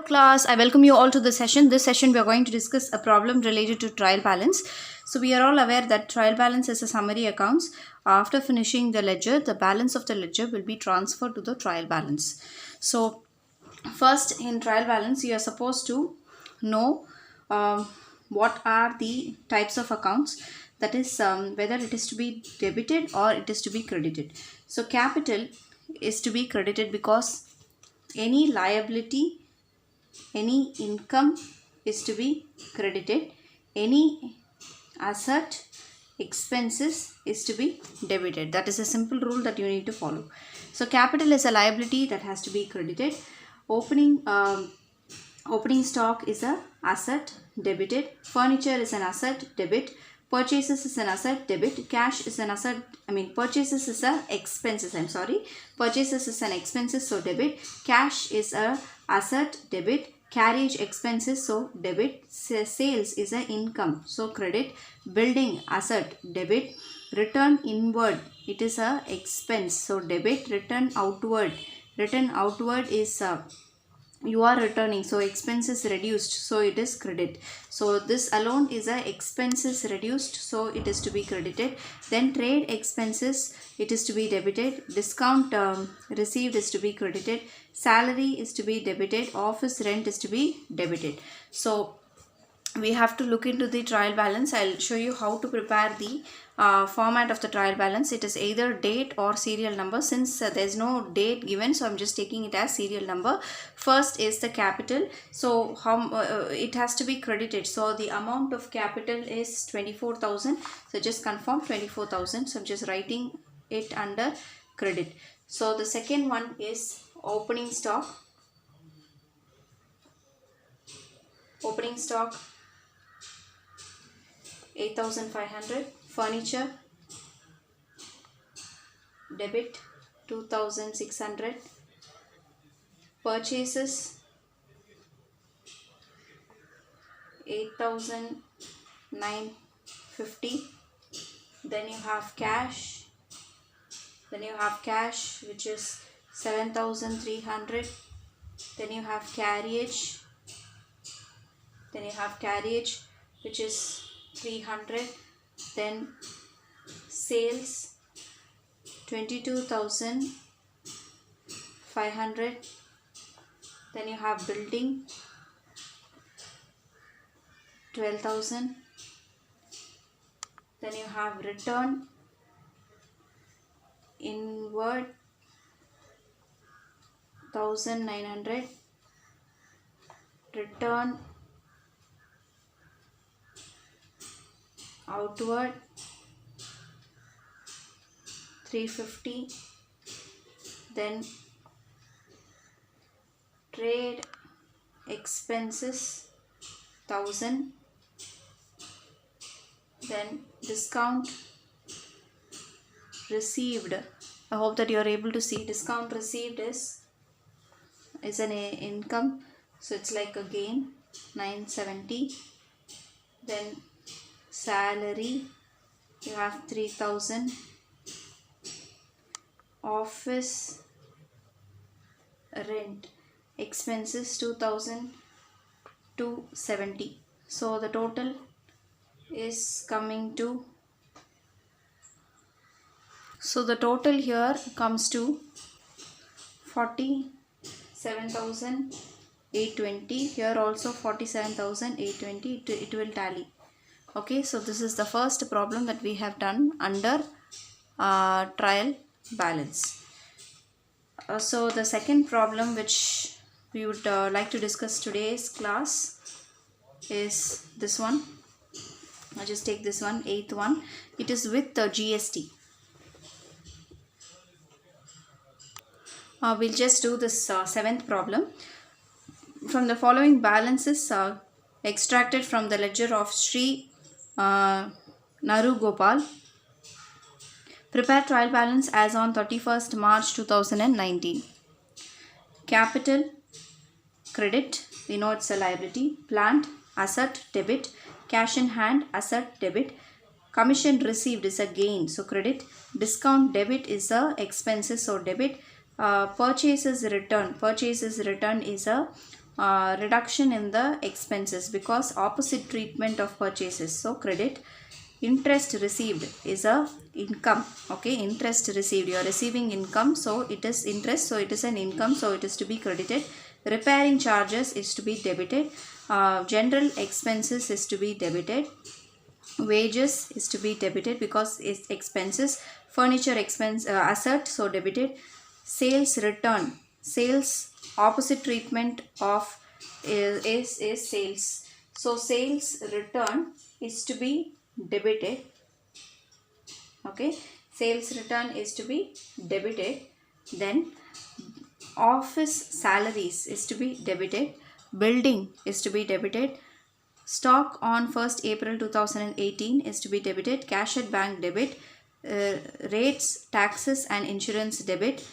Class, I welcome you all to this session. This session we are going to discuss a problem related to trial balance. So we are all aware that trial balance is a summary accounts. After finishing the ledger, the balance of the ledger will be transferred to the trial balance. So first in trial balance, you are supposed to know what are the types of accounts, that is whether it is to be debited or it is to be credited. So capital is to be credited because any liability, any income is to be credited, any asset, expenses is to be debited. That is a simple rule that you need to follow. So capital is a liability that has to be credited. Opening stock is a asset, debited. Furniture is an asset, debit. Purchases is an asset, debit. Cash is an asset, purchases is a expenses, Purchases is an expenses, so debit. Cash is a asset, debit. Carriage expenses, so debit. Sales is a income, so credit. Building asset, debit. Return inward, it is a expense, so debit. Return outward is you are returning, so expenses reduced, so it is credit. So this alone is a expenses reduced, so it is to be credited. Then trade expenses, it is to be debited. Discount received is to be credited. Salary is to be debited. Office rent is to be debited. So we have to look into the trial balance. I'll show you how to prepare the format of the trial balance. It is either date or serial number. Since there's no date given, so I'm just taking it as serial number. First is the capital. So it has to be credited. So the amount of capital is 24,000. So just confirm 24,000. So I'm just writing it under credit. So the second one is opening stock. Opening stock 8,500. Furniture, debit 2,600. Purchases 8,950. Then you have cash. Which is 7,300. Then you have carriage. Which is 300. Then sales 22,500. Then you have building 12,000. Then you have return inward 1,900. Return outward 350. Then trade expenses 1,000. Then discount received, I hope that you are able to see, discount received is an income, so it's like a gain 970. Then salary, you have 3,000. Office rent expenses 2,270. So the total is coming to, so the total here comes to 47,820. Here also 47,820. It will tally. Okay, so this is the first problem that we have done under trial balance. So the second problem which we would like to discuss today's class is this one. I'll just take this one, 8th one. It is with the GST. We'll just do this 7th problem. From the following balances extracted from the ledger of Sri Naru Gopal, prepare trial balance as on 31st March 2019. Capital, credit, we know it's a liability. Plant, asset, debit. Cash in hand, asset, debit. Commission received is a gain, so credit. Discount debit is expenses, so debit. Purchases return is a reduction in the expenses because opposite treatment of purchases. So credit. Interest received is a income. Okay, interest received, you are receiving income, so it is interest, so it is an income, so it is to be credited. Repairing charges is to be debited. General expenses is to be debited. Wages is to be debited because it's expenses. Furniture expense, asset, so debited. Sales return, sales opposite treatment of is sales, so sales return is to be debited. Okay, sales return is to be debited. Then office salaries is to be debited. Building is to be debited. Stock on 1st April 2018 is to be debited. Cash at bank debit. Rates, taxes and insurance debit.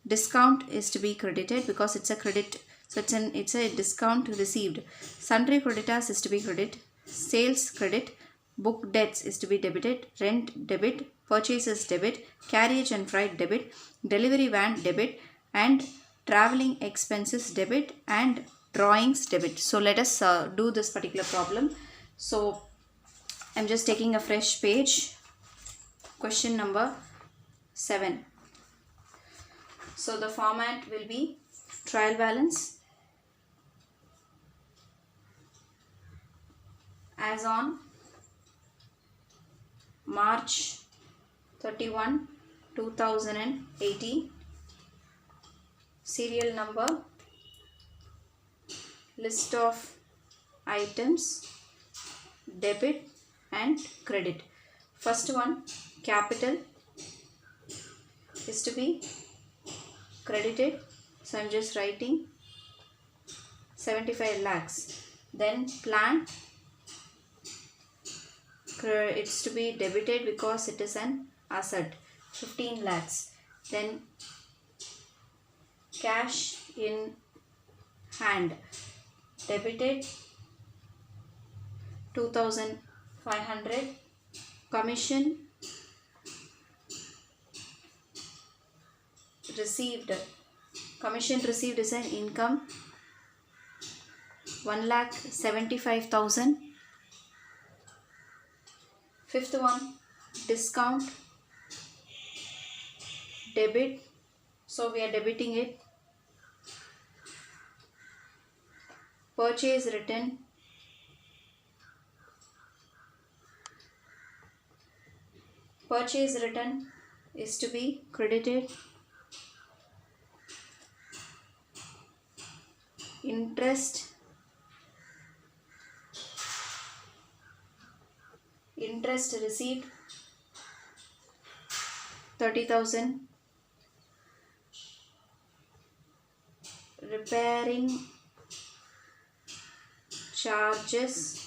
Discount is to be credited because it's a credit, so it's a discount received. Sundry creditors is to be credited. Sales credit. Book debts is to be debited. Rent debit. Purchases debit. Carriage and freight debit. Delivery van debit. And traveling expenses debit. And drawings debit. So let us do this particular problem. So I'm just taking a fresh page. Question number 7. So the format will be trial balance as on March 31, 2018. Serial number, list of items, debit and credit. First one, capital is to be credited, so I'm just writing 75 lakhs. Then plant, it's to be debited because it is an asset, 15 lakhs. Then cash in hand, debited 2500. Commission received, commission received is an income, 1,75,000. Fifth one, discount, debit, so we are debiting it. Purchase return, purchase return is to be credited. Interest, interest received 30,000. Repairing charges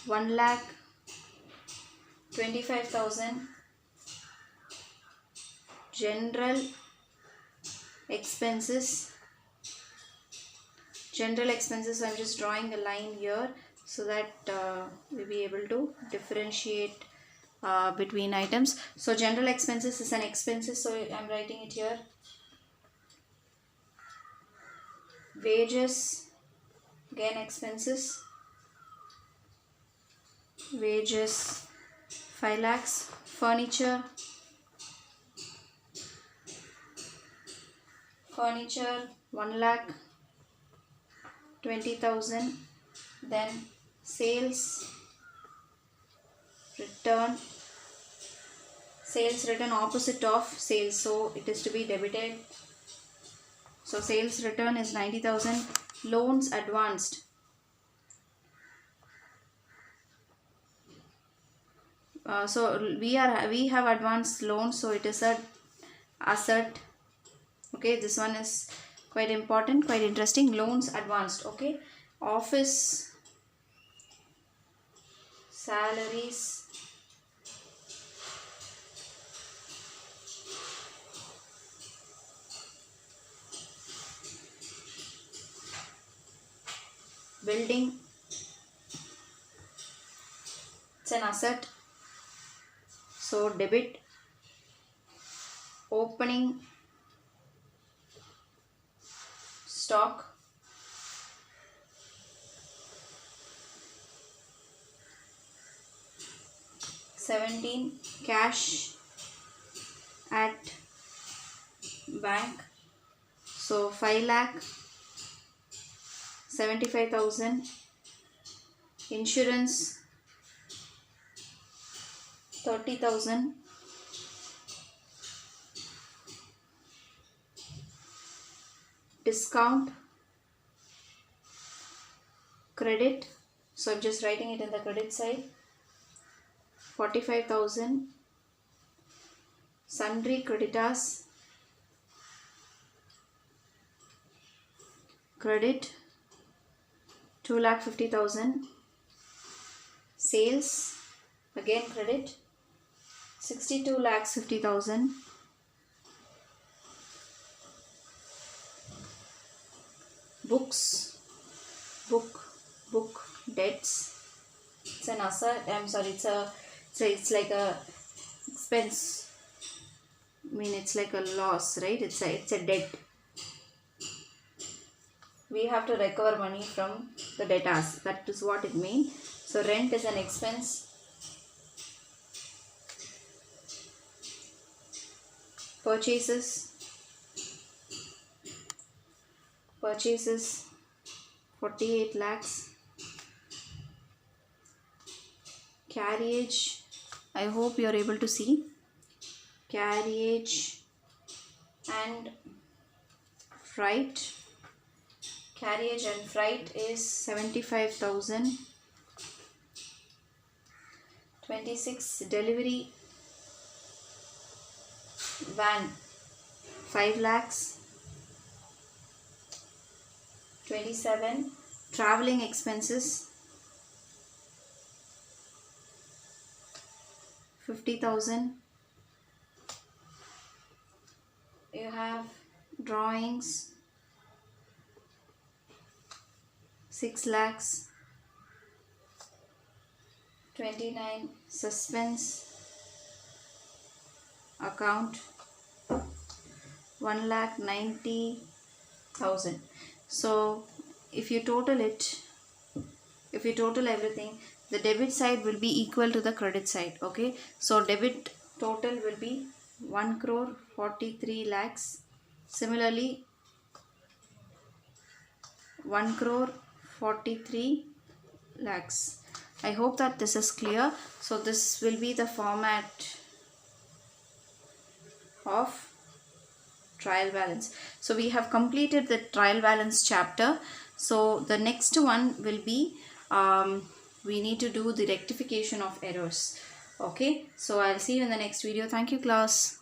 1,25,000. General expenses, general expenses, I'm just drawing a line here so that we'll be able to differentiate between items. So general expenses is an expenses, so I'm writing it here. Wages, again expenses, wages 5 lakhs. Furniture, furniture 1,20,000. Then sales return, sales return opposite of sales, so it is to be debited. So sales return is 90,000. Loans advanced, so we have advanced loans, so it is a asset. Okay, this one is quite important, quite interesting. Loans advanced. Okay, office salaries, building, it's an asset, so debit. Opening stock, 17 cash at bank, so 5,75,000. Insurance 30,000. Discount credit, so I'm just writing it in the credit side, 45,000. Sundry creditors, credit 2,50,000. Sales, again credit 62,50,000. Books, book debts, it's an asset, I'm sorry, it's like a expense, I mean it's like a loss, right? It's a debt. We have to recover money from the debtors, that is what it means. So rent is an expense. Purchases 48 lakhs. Carriage, I hope you are able to see. Carriage and freight. Carriage and freight is 75,000. 26 delivery van 5 lakhs. 27 traveling expenses 50,000. You have drawings 6 lakhs. 29 suspense account 1,90,000. So if you total everything, the debit side will be equal to the credit side. Okay, so debit total will be 1,43 lakhs. Similarly 1,43 lakhs. I hope that this is clear. So this will be the format of trial balance. So we have completed the trial balance chapter. So the next one will be we need to do the rectification of errors. Okay, so I'll see you in the next video. Thank you, class.